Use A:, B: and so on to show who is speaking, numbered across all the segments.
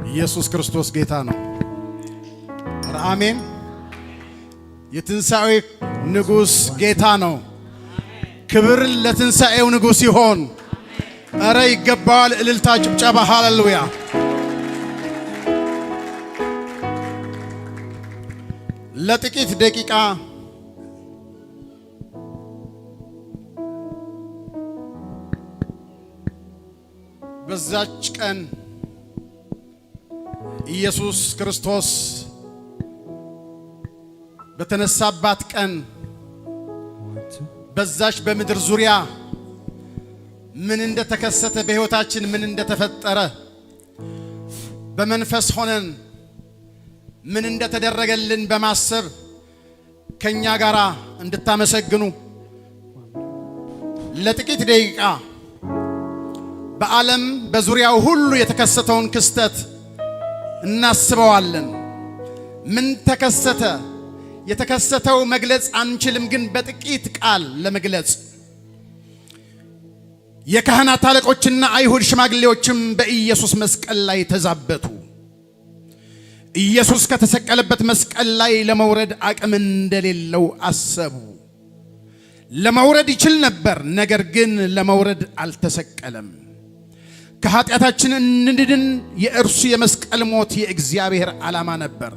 A: ኢየሱስ ክርስቶስ ጌታ ነው። አሜን። የትንሣኤው ንጉሥ ጌታ ነው። ክብር ለትንሣኤው ንጉሥ ይሆን። አረ ይገባዋል። እልልታ፣ ጭብጨባ፣ ሃሌሉያ። ለጥቂት ደቂቃ በዛች ቀን ኢየሱስ ክርስቶስ በተነሳባት ቀን በዛች በምድር ዙሪያ ምን እንደተከሰተ በሕይወታችን ምን እንደተፈጠረ በመንፈስ ሆነን ምን እንደተደረገልን በማሰብ ከኛ ጋራ እንድታመሰግኑ ለጥቂት ደቂቃ በዓለም በዙሪያው ሁሉ የተከሰተውን ክስተት እናስበዋለን። ምን ተከሰተ? የተከሰተው መግለጽ አንችልም፣ ግን በጥቂት ቃል ለመግለጽ የካህናት አለቆችና አይሁድ ሽማግሌዎችም በኢየሱስ መስቀል ላይ ተዛበቱ። ኢየሱስ ከተሰቀለበት መስቀል ላይ ለመውረድ አቅም እንደሌለው አሰቡ። ለመውረድ ይችል ነበር፣ ነገር ግን ለመውረድ አልተሰቀለም። ከኃጢአታችን እንድን የእርሱ የመስቀል ሞት የእግዚአብሔር ዓላማ ነበር።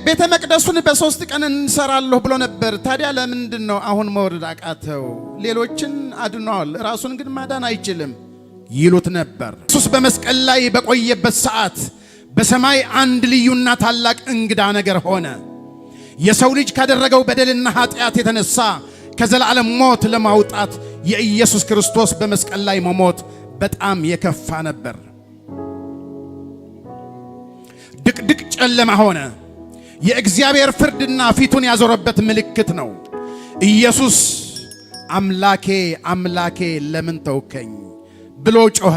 A: ቤተ መቅደሱን በ3 ቀን እንሰራለሁ ብሎ ነበር። ታዲያ ለምንድን ነው አሁን መውረድ አቃተው? ሌሎችን አድኗል፣ ራሱን ግን ማዳን አይችልም ይሉት ነበር። ኢየሱስ በመስቀል ላይ በቆየበት ሰዓት በሰማይ አንድ ልዩና ታላቅ እንግዳ ነገር ሆነ። የሰው ልጅ ካደረገው በደልና ኃጢአት የተነሳ ከዘላለም ሞት ለማውጣት የኢየሱስ ክርስቶስ በመስቀል ላይ መሞት በጣም የከፋ ነበር። ድቅድቅ ጨለማ ሆነ። የእግዚአብሔር ፍርድና ፊቱን ያዞረበት ምልክት ነው። ኢየሱስ አምላኬ አምላኬ ለምን ተውከኝ ብሎ ጮኸ።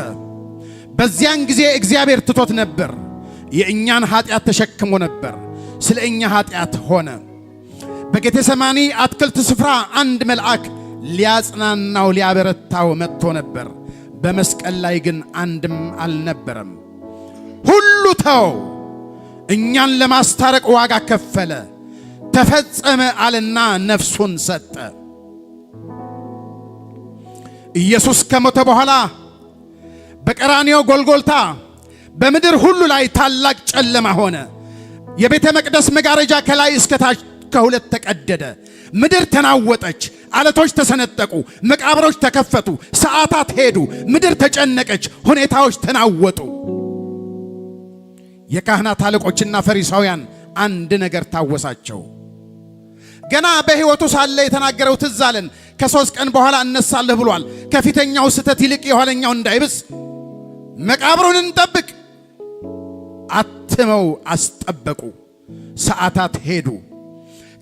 A: በዚያን ጊዜ እግዚአብሔር ትቶት ነበር። የእኛን ኃጢአት ተሸክሞ ነበር። ስለ እኛ ኃጢአት ሆነ። በጌቴሰማኒ አትክልት ስፍራ አንድ መልአክ ሊያጽናናው ሊያበረታው መጥቶ ነበር። በመስቀል ላይ ግን አንድም አልነበረም። ሁሉ ተው፣ እኛን ለማስታረቅ ዋጋ ከፈለ፣ ተፈጸመ አለና ነፍሱን ሰጠ። ኢየሱስ ከሞተ በኋላ በቀራንዮ ጎልጎልታ በምድር ሁሉ ላይ ታላቅ ጨለማ ሆነ። የቤተ መቅደስ መጋረጃ ከላይ እስከ ታች ከሁለት ተቀደደ። ምድር ተናወጠች፣ አለቶች ተሰነጠቁ፣ መቃብሮች ተከፈቱ፣ ሰዓታት ሄዱ፣ ምድር ተጨነቀች፣ ሁኔታዎች ተናወጡ። የካህናት አለቆችና ፈሪሳውያን አንድ ነገር ታወሳቸው። ገና በሕይወቱ ሳለ የተናገረው ትዝ አለን። ከ3 ቀን በኋላ እነሳለሁ ብሏል። ከፊተኛው ስተት ይልቅ የኋለኛው እንዳይብስ መቃብሩን እንጠብቅ አትመው አስጠበቁ። ሰዓታት ሄዱ።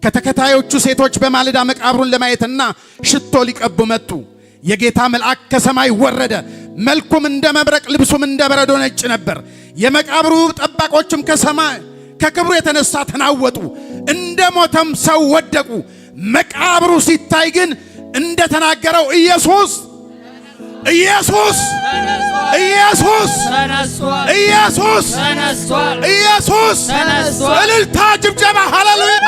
A: ከተከታዮቹ ሴቶች በማለዳ መቃብሩን ለማየትና ሽቶ ሊቀቡ መጡ። የጌታ መልአክ ከሰማይ ወረደ። መልኩም እንደ መብረቅ፣ ልብሱም እንደ በረዶ ነጭ ነበር። የመቃብሩ ጠባቆችም ከክብሩ የተነሳ ተናወጡ፣ እንደ ሞተም ሰው ወደቁ። መቃብሩ ሲታይ ግን እንደተናገረው ኢየሱስ ኢየሱስ ኢየሱስ ኢየሱስ ኢየሱስ እልልታ፣ ጭብጨባ፣ ሃሌሉያ።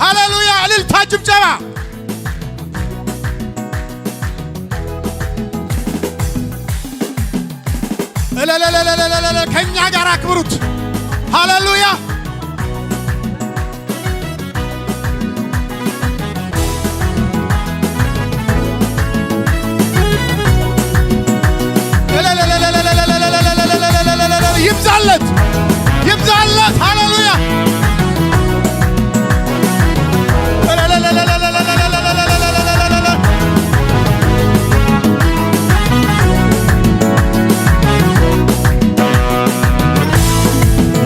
A: ሃሌሉያ፣ እልልታ፣ ጭብጨባ። ከእኛ ጋር አክብሩት። ሃሌሉያ። ይብዛለት ይብዛለት። ሃሌሉያ።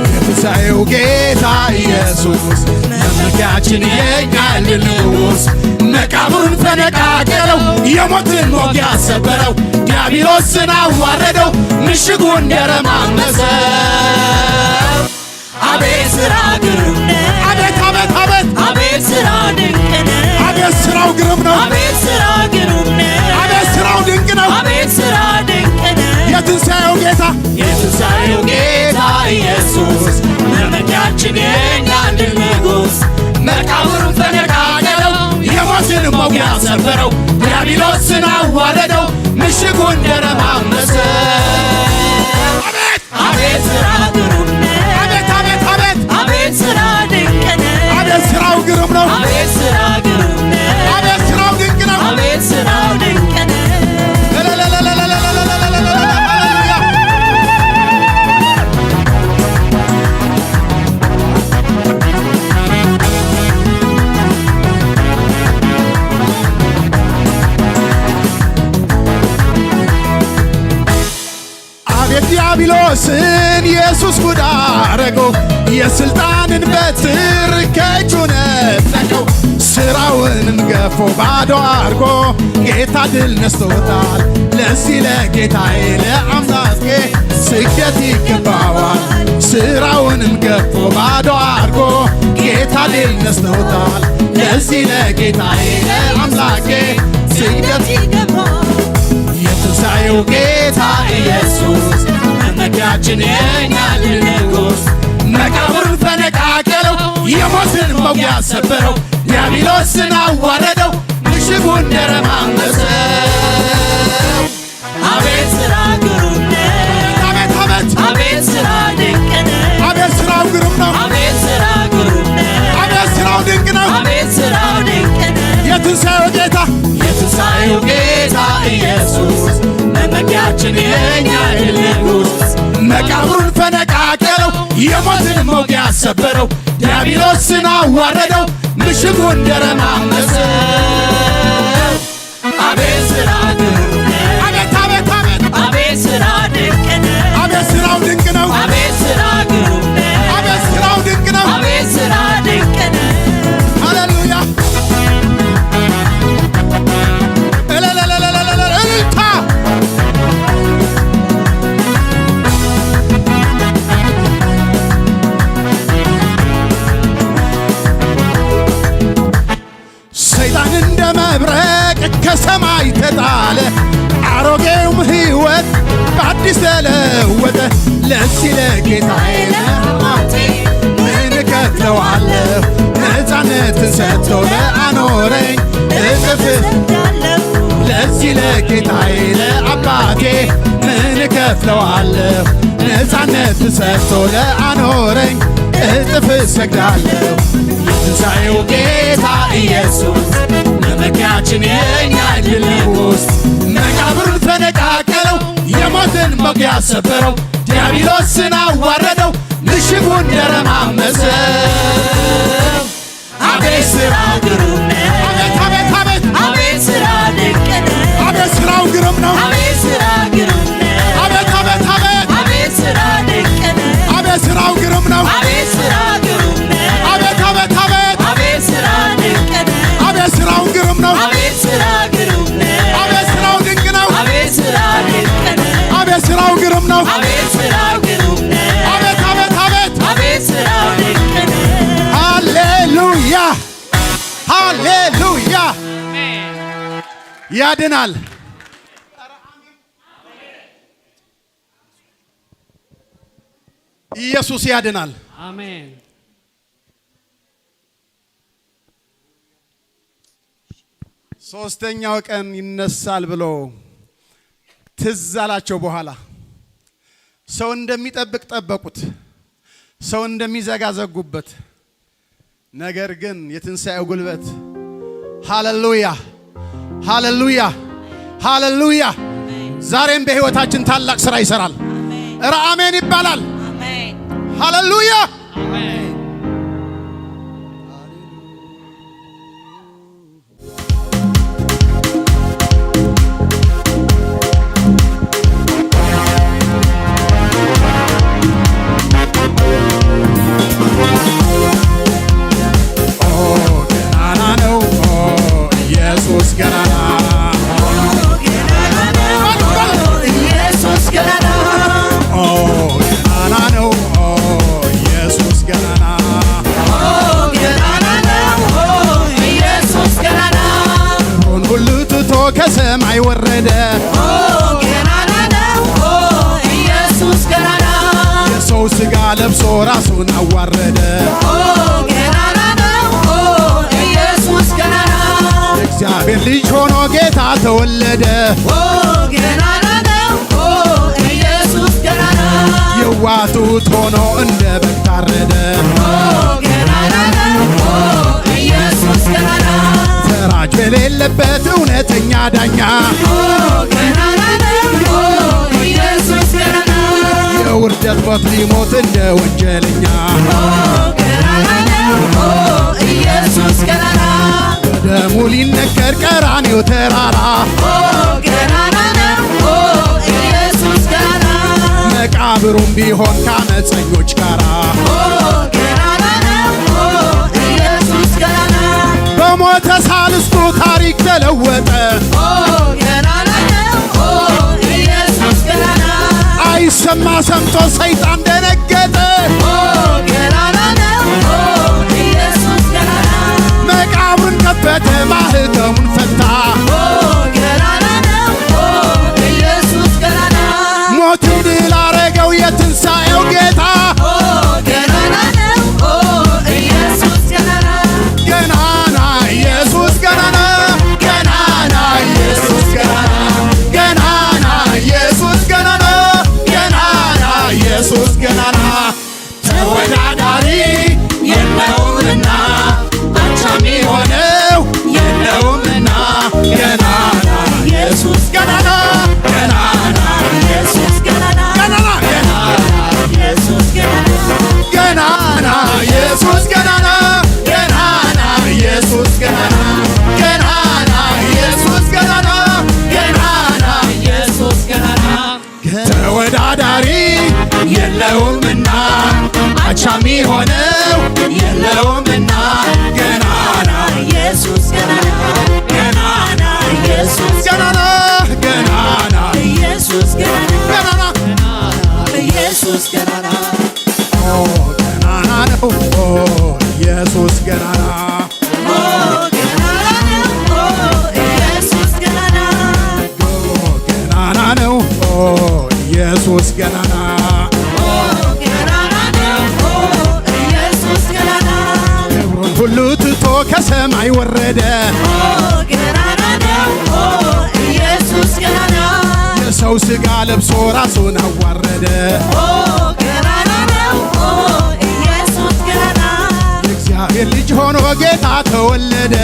A: የትንሣኤው ጌታ ኢየሱስ መመኪያችን የኛ ንጉሥ መቃብሩን ፈነቃቀለው፣ የሞትን ሞጊያ ሰበረው፣ ዲያብሎስን አዋረደው፣ ምሽጉን ደረማመሰው። አቤት ሥራ ግሩም ነው፣ አቤት አቤት አቤት አቤት ሥራ ድንቅ ነው፣ አቤት ሥራው ግሩም ነው፣ አቤት ሥራ ግሩም ነው። ሰበረው፣ ዲያብሎስን አዋረደው፣ ምሽጉን ደረማመሰ።
B: አቤት ስራ ግሩም ነው።
A: አቤት አቤት አቤት
B: አቤት ስራ ድንቅ ነው።
A: አቤት ስራው ግሩም ነው።
B: አቤት ስራ ግሩም ነው።
A: አቤት ስራው ድንቅ ነው።
B: አቤት ስራው ድንቅ ነው።
A: ዲያብሎስን ኢየሱስ ጉድ አረገው፣ የሥልጣንን በትር ከእጁ ነጠቀው። ሥራውንም ገፎ ባዶ አርጎ ጌታ ድል ነስቶታል። ለዚህ ለጌታዬ ለአምላኬ ስግደት ይገባዋል። ሥራውንም ገፎ ባዶ አርጎ ጌታ ድል ነስቶታል። ለዚህ ለጌታዬ ለአምላኬ ስግደት ይገባዋል። የትንሣኤው ጌታ ኢየሱስ መመኪያችን የኛ ንጉሥ፣ መቃብሩን ፈነቃቀለው፣ የሞትን መውጊያ ሰበረው፣ ዲያብሎስን አዋረደው፣ ምሽጉን ደረማመሰው።
B: አቤት ስራ ግሩም ነው።
A: አቤት አቤት
B: አቤት ስራ ድንቅ ነው።
A: አቤት ስራው ግሩም ነው።
B: አቤት ስራ ግሩም ነው።
A: አቤት ስራው ድንቅ ነው።
B: አቤት ስራው ድንቅ ነው።
A: የትንሣኤው ጌታ
B: የትንሣኤው ጌታ ኢየሱስ መመኪያችን የኛ ንጉሥ፣
A: መቃብሩን ፈነቃቀለው፣ የሞትን መውጊያ ሰበረው፣ ዲያብሎስን አዋረደው፣ ምሽጉን ደረማመሰው።
B: አቤት ስራ ግሩም ነው።
A: አቤት አቤት አቤት
B: አቤት ስራ ድንቅ ነው።
A: አቤት ስራው ድንቅ ነው።
B: አቤት ስራ ግሩም ነው።
A: አቤት ስራው ድንቅ ነው።
B: አቤት ስራ ድንቅ ነው።
A: ሃሌሉያ እልልታ ሰይጣን እንደ መብረቅ ከሰማይ ተጣለ፣ አሮጌውም ሕይወት በአዲስ ተለወጠ። ለዚህ ለጌታዬ ለአምላኬ ምን እከፍለዋለሁ? ነፃነትን ሰጥቶ ለአኖረኝ እጥፍ። ለዚህ ለጌታዬ ለአምላኬ ምን እከፍለዋለሁ? ነፃነትን ሰጥቶ ለአኖረኝ እጥፍ እሰግዳለሁ። የትንሣኤው ጌታ ኢየሱስ መመኪያችን የኛ ድል ንጉሥ፣ መቃብሩን ፈነቃቀለው፣ የሞትን መውጊያ ሰበረው፣ ዲያብሎስን አዋረደው፣ ምሽጉን ደረማመሰው።
B: አቤት ስራ ግሩም ነው።
A: አቤት አቤት አቤት
B: አቤት ስራ ድንቅ ነው።
A: አቤት ስራው ግሩም ነው።
B: አቤት ስራ ግሩም ነው።
A: አቤት አቤት አቤት
B: አቤት ስራ ድንቅ ነው።
A: አቤት ስራው ግሩም ነው።
B: አቤት ስራ ግሩም ነው።
A: አቤት አቤት አቤት
B: አቤት ስራ ድንቅ ነው።
A: አቤት ስራው ግሩም ነው።
B: አቤት ስራ ግሩም ነው።
A: አቤት ስራው ድንቅ ነው።
B: አቤት ስራ ድንቅ ነው።
A: አቤት ስራው ግሩም ነው።
B: አቤት ስራ ግሩም ነው።
A: አቤት አቤት አቤት
B: አቤት ስራው ድንቅ ነው።
A: ሃሌሉያ ሃሌሉያ። ያድናል። ኢየሱስ ያድናል።
C: አሜን።
A: ሦስተኛው ቀን ይነሳል ብሎ ትዝ አላቸው። በኋላ ሰው እንደሚጠብቅ ጠበቁት፣ ሰው እንደሚዘጋ ዘጉበት። ነገር ግን የትንሣኤው ጉልበት ሃሌሉያ ሃሌሉያ ሃሌሉያ ዛሬም በሕይወታችን ታላቅ ሥራ ይሠራል። ኧረ አሜን ይባላል። ሃሌሉያ ከሰማይ ወረደ።
B: ገናና ነው ኢየሱስ ገናና።
A: የሰው ሥጋ ለብሶ ራሱን አዋረደ።
B: ገናና ነው ኢየሱስ ገናና።
A: የእግዚአብሔር ልጅ ሆኖ ጌታ ተወለደ።
B: ገናና ነው ኢየሱስ ገናና
A: የዋቱት ሆኖ እንደ በግ ታረደ።
B: ገናና ነው ኢየሱስ ገናና
A: ፈራጅ በሌለበት እውነተኛ ዳኛ
B: ገናና ነው ኢየሱስ ገናና
A: የውርደት ሞት ሊሞት እንደ ወንጀለኛ
B: ገናና ነው ኢየሱስ ገናና
A: በደሙ ሊነከር ቀራንዮ ተራራ
B: ገናና ነው ኢየሱስ ገናና
A: መቃብሩም ቢሆን ከአመፀኞች ጋራ
B: ገናና ነው ኢየሱስ ገናና
A: በሞተ ሳልስቱ ታሪክ ተለወጠ።
B: ገናና ነው ኢየሱስ ገናና
A: አይሰማ ሰምቶ ሰይጣን ደነገጠ።
B: ገናና ነው ኢየሱስ ገናና
A: መቃብሩን ከፈተ ማህተሙን ፈታ።
B: ገናና ነው ኢየሱስ ገናና
A: ሞትን ድል አረገው የትንሣኤው ጌታ
B: ገናና ነው ኢየሱስ ገናና
A: ገናና ኢየሱስ ገናና ገናና ኢየሱስ ገናና ገናና ኢየሱስ ገናና ገናና ኢየሱስ ገናና ተወዳዳሪ የለውምና አቻም የሆነው የለውምና ገናና ኢየሱስ ገናና ገናና
B: ኢየሱስ ገናና
A: ገናና
B: ኢየሱስ ገናና
A: ገናና ኢየሱስ ገናና ገናና ኢየሱስ ገናና ገናና ኢየሱስ ገናና ገናና
B: ኢየሱስ ገናና
A: ተወዳዳሪ የለውምና አቻም የሆነው የለውምና ገናና
B: ኢየሱስ ገናና
A: ገናና
B: ኢየሱስ
A: ገናና ገናና
B: ኢየሱስ ገናና
A: ገናና
B: ኢየሱስ ገናና
A: ገናና ነው ኢየሱስ ገናና
B: ገናና ነው ኢየሱስ ገናና
A: ገናና ነው ኢየሱስ ገናና
B: ገናና ነው ኢየሱስ ገናና
A: ክብሩን ሁሉ ትቶ ከሰማይ ወረደ።
B: ገናና ነው ኢየሱስ ገናና
A: የሰው ሥጋ ለብሶ ራሱን አዋረደ።
B: ገናና ነው ኢየሱስ ገናና
A: የእግዚአብሔር ልጅ ሆኖ ጌታ ተወለደ።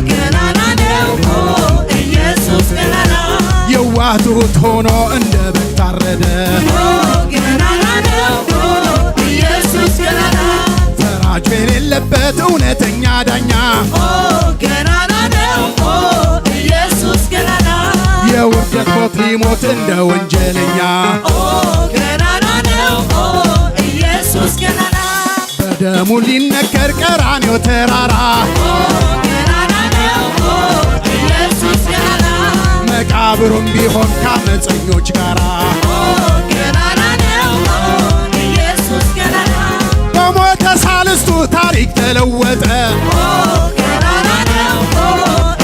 B: ገናና ነው ኢየሱስ ገናና
A: የዋቱት ሆኖ እንደ በግ ታረደ።
B: ገናና ነው ኢየሱስ ገናና
A: ፈራጅ በሌለበት እውነተኛ ዳኛ
B: ገናና ነው ኢየሱስ ገናና
A: የውርደት ሞት ሊሞት እንደ ወንጀለኛ
B: ገናና ነው ኢየሱስ ገናና
A: በደሙ ሊነከር ቀራንዮ ተራራ
B: ገናና ነው ኢየሱስ ገናና
A: መቃብሩም ቢሆን ከአመፀኞች ጋራ
B: ገናና ነው ኢየሱስ ገናና
A: በሞተ ሳልስቱ ታሪክ ተለወጠ።
B: ገናና ነው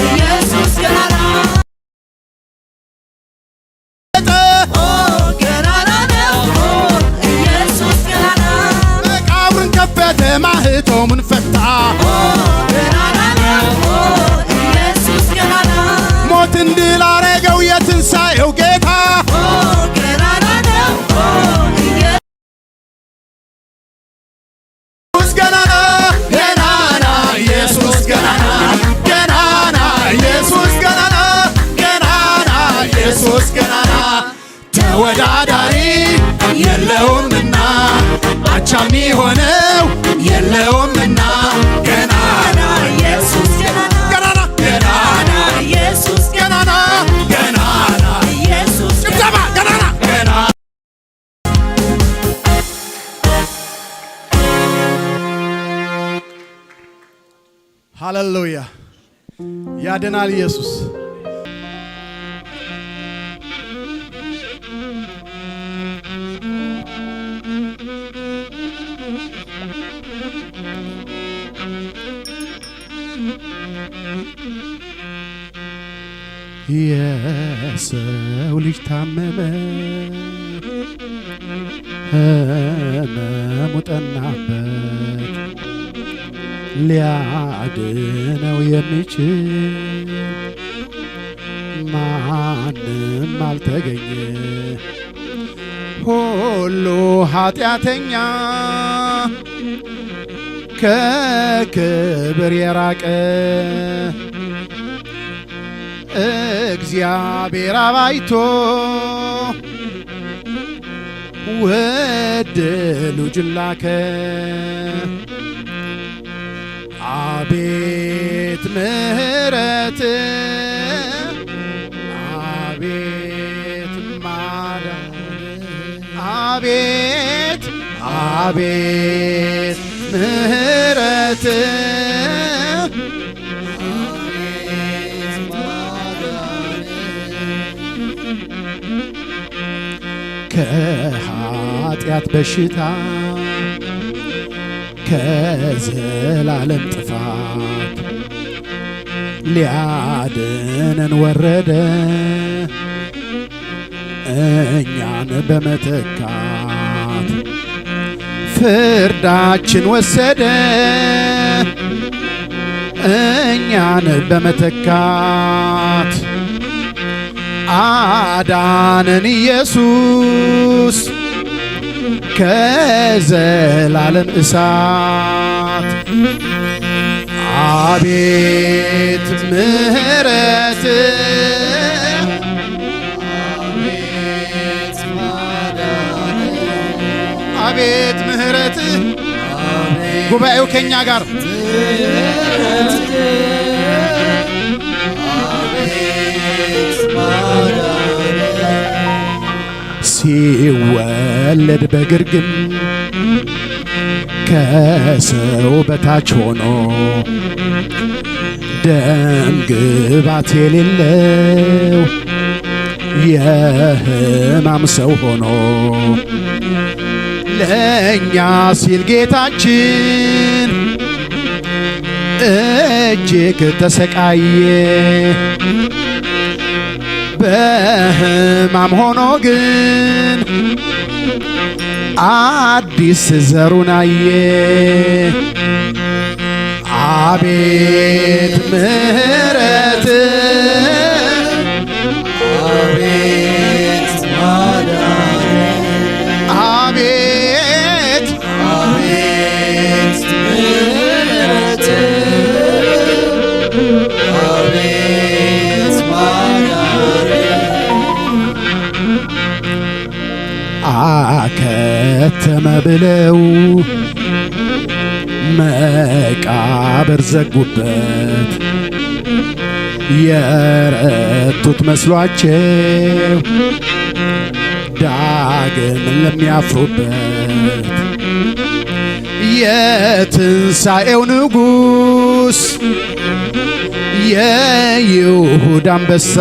B: ኢየሱስ ገናና ገናና ነው ኢየሱስ ገናና
A: መቃብሩን ከፈተ ማህተሙን ፈታ።
B: ገናና ነው ኢየሱስ ገናና
A: ሞትን ድል አረገው የትንሣኤው ጌታ
B: ገናና ነው
A: ኢየሱስ ገናና ገናና ኢየሱስ ገናና ገናና ኢየሱስ ገናና ገናና ኢየሱስ ገናና ተወዳዳሪ የለውምና አቻም የሆነው የለውምና ገናና
B: ኢየሱስ ገናና
A: ገናና ገናና
B: ኢየሱስ
A: ገናና ገናና
B: ኢየሱስ
A: ጭብጨባ ገናና ገናና ሃሌሉያ ያድናል ኢየሱስ። የሰው ልጅ ታመመ ሕመሙ ጠናበት ሊያድነው የሚችል ማንም አልተገኘ። ሁሉ ኃጢአተኛ ከክብር የራቀ እግዚአብሔር አብ አይቶ ውድ ልጁን ላከ። አቤት ምሕረት አቤት ማዳን አቤት አቤት ምሕረት ከኃጢአት በሽታ ከዘላለም ጥፋት ሊያድነን ወረደ እኛን በመተካት ፍርዳችን ወሰደ እኛን በመተካት አዳነን ኢየሱስ ከዘላለም እሳት። አቤት ምሕረት አቤት ማዳን አቤት ምሕረት ጉባኤው ከኛ ጋር ሲወለድ በግርግም ከሰው በታች ሆኖ ደም ግባት የሌለው የሕማም ሰው ሆኖ ለእኛ ሲል ጌታችን እጅግ ተሰቃየ። በሕማም ሆኖ ግን አዲስ ዘሩን አየ። አቤት ምሕረት አቤት ማዳን አቤት አቤት ምሕረት አቤት ማዳን አከተመ ብለው መቃብር ዘጉበት የረቱት መስሏቸው ዳግም ለሚያፍሩበት የትንሣኤው ንጉሥ የይሁዳ አንበሳ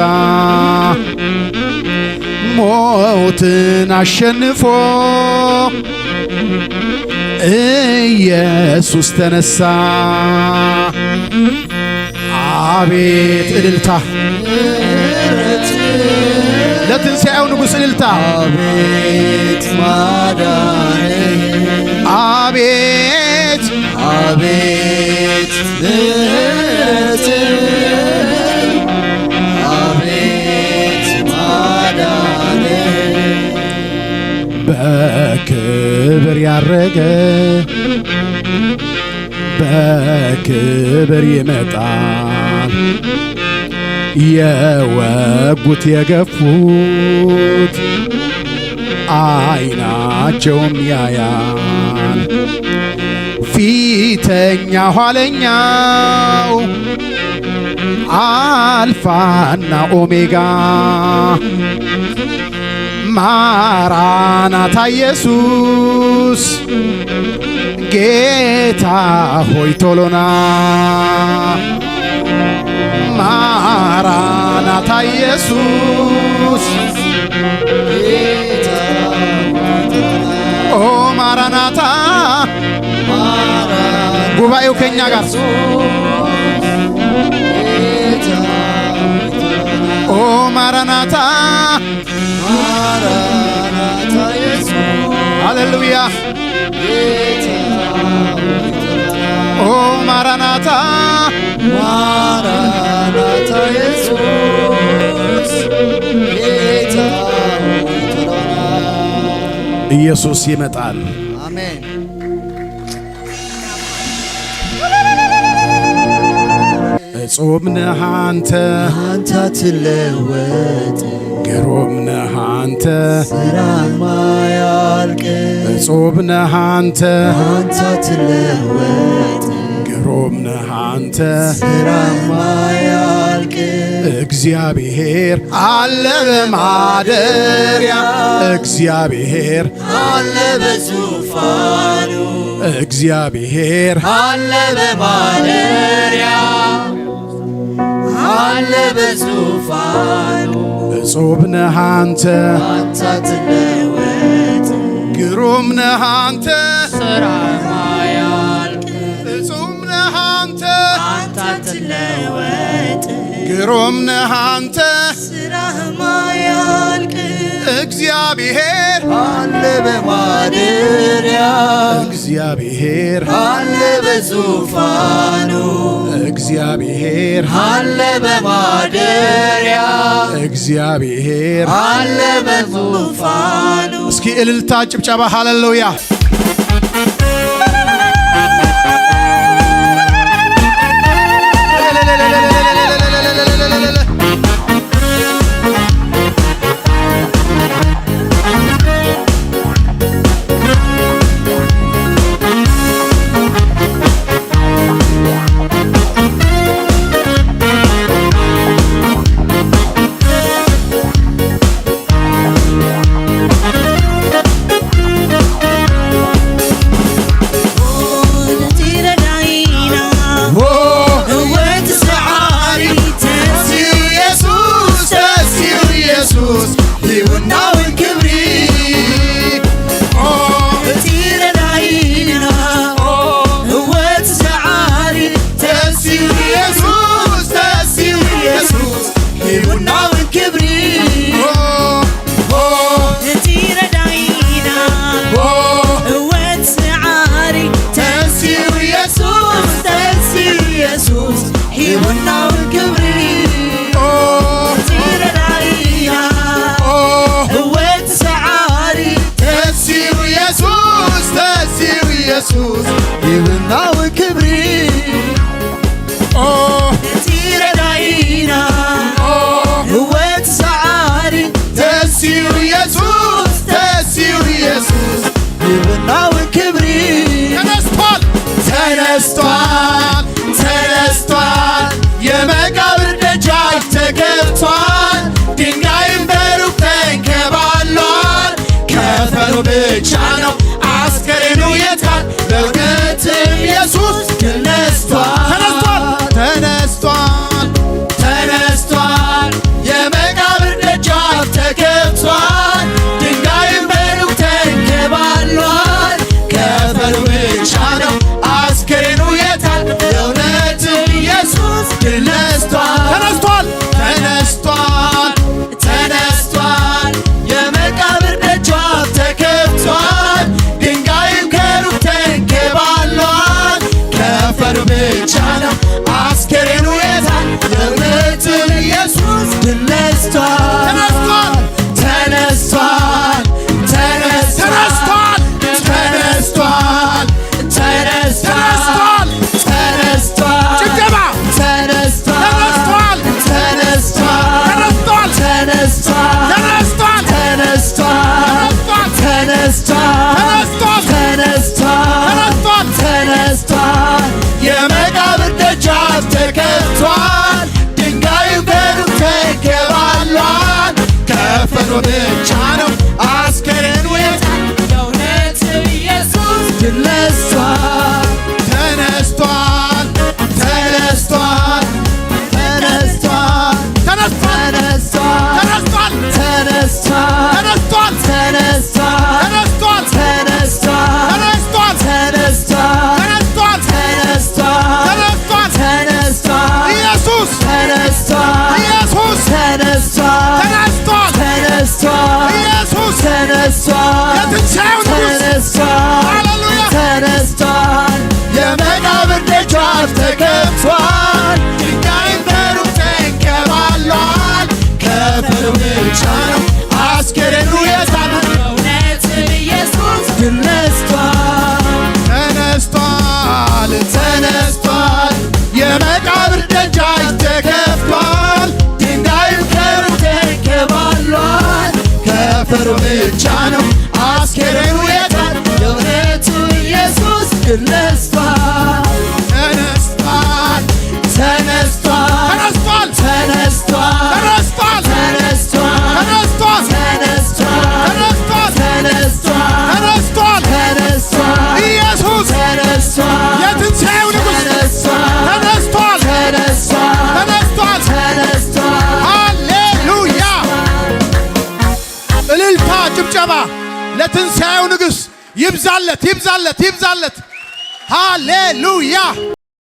A: ሞትን አሸንፎ ኢየሱስ ተነሳ። አቤት እልልታ ለትንሣኤው ንጉሥ እልልታ አቤት ማዳን አቤት አቤት ምሕረት አቤት ማዳን በክብር ያረገ በክብር ይመጣል። የወጉት የገፉት ዓይናቸውም ያያል። ፊተኛ ኋለኛው አልፋና ኦሜጋ ማራናታ ኢየሱስ ጌታ ሆይ ቶሎና ማራናታ ኢየሱስ ኦ ማራናታ ጉባኤው ከኛ ጋር ኦ ማራናታ ማራናታ ኢየሱስ ሃሌሉያ ኦ ማራናታ
C: ማራናታ ኢየሱስ ጌታ
A: ኢየሱስ ይመጣል።
C: አሜን።
A: እጹብ ነህ አንተ
C: አንተ አትለወጥ
A: ግሩም ነህ አንተ
C: ስራ ማያልቅ
A: እጹብ ነህ አንተ
C: አንተ አትለወጥ
A: ግሩም ነህ አንተ
C: ስራ ማያልቅ
A: እግዚአብሔር አለ በማደሪያ እግዚአብሔር
C: አለ በዙፋኑ
A: እግዚአብሔር
C: አለ በማደሪያ አለ በዙፋኑ
A: እጹብ ነህ አንተ
C: አንተ አትለወጥ
A: ግሩም ነህ አንተ
C: ስራ ማያልቅ
A: እጹብ ነህ አንተ
C: አንተ አትለወጥ
A: ግሩም ነህ አንተ
C: ስራህ ማያልቅ
A: እግዚአብሔር
C: አለ በማደሪያ
A: እግዚአብሔር
C: አለ በዙፋኑ
A: እግዚአብሔር
C: አለ በማደሪያ
A: እግዚአብሔር
C: አለ በዙፋኑ።
A: እስኪ እልልታ ጭብጨባ ሃሌሉያ። ኢየሱስ
C: ይብናው ክብሪ
A: ትረዳይና ህይወት ሰዓሪ ተሲው ኢየሱስ
C: ይብናው ክብሪ
A: ተነስቷል ተነስቷል ተነስቷል የመቃብር ደጃፍ ተከፍቷል ድንጋይም በሩቅ ተንከባሏል ከፈኑ ብቻ ነው አስከሬኑ የታል በእውነትም ኢየሱስ ተነስቷል ተነስቷል ተነስቷል የመቃብር ደጃፍ ተከፍቷል ድንጋይም በሩቅ ተንከባሏል ከፈኑ ብቻ ነው አስከሬኑ የታል በእውነትም ኢየሱስ ተነስቷል ተነስቷል ተነስቷል የመቃብር ደጃፍ ተከፍቷል ድንጋይም ከሩቅ ተንከባሏል ከፈኑ ብቻ ነው አስከሬኑ የታል በእውነትም ኢየሱስ ተነስቷል ተነስቷል ተነስቷል ተነስቷል ተነስቷል ተነስቷል ጭብጨባ ተነስቷል ተነስቷል ተነስቷል ተነስቷል ተነስቷል ተነስቷል የመቃብር ደጃፍ ተከፍቷል ድንጋዩ ከሩቅ ተንከባሏል ከፈኑ ብቻ ነው አስከሬኑ የታል በእውነትም ኢየሱስ ተነስቷል ተነስቷል ተነስቷል ተነስቷል ተነስቷል ተነስቷል ተነስቷል ተነስቷል ተነስቷል ተነስቷል ተነስቷል ተነስቷል ኢየሱስ ተነስቷል ኢየሱስ ተነስቷል ተነስቷል ኢየሱስ ተነስቷል የትንሣኤው ንጉሥ ሃሌሉያ ተነስቷል የመቃብር ደጅ
C: ማፈር ብቻ ነው። አስከሬኑ የታል? የእውነቱ ኢየሱስ ግን ነስቷል።
A: ተነስቷል፣
C: ተነስቷል፣
A: ተነስቷል፣
C: ተነስቷል፣
A: ተነስቷል፣
C: ተነስቷል፣
A: ተነስቷል፣
C: ተነስቷል፣
A: ተነስቷል።
C: ተነስቷል፣
A: ኢየሱስ
C: ተነስቷል፣
A: የትንሣኤው ንጉሥ ተነስቷል፣ ተነስቷል፣
C: ተነስቷል።
A: ሃሌሉያ! እልልታ፣ ጭብጨባ ለትንሣኤው ንጉሥ ይብዛለት፣ ይብዛለት፣ ይብዛለት። ሃሌሉያ!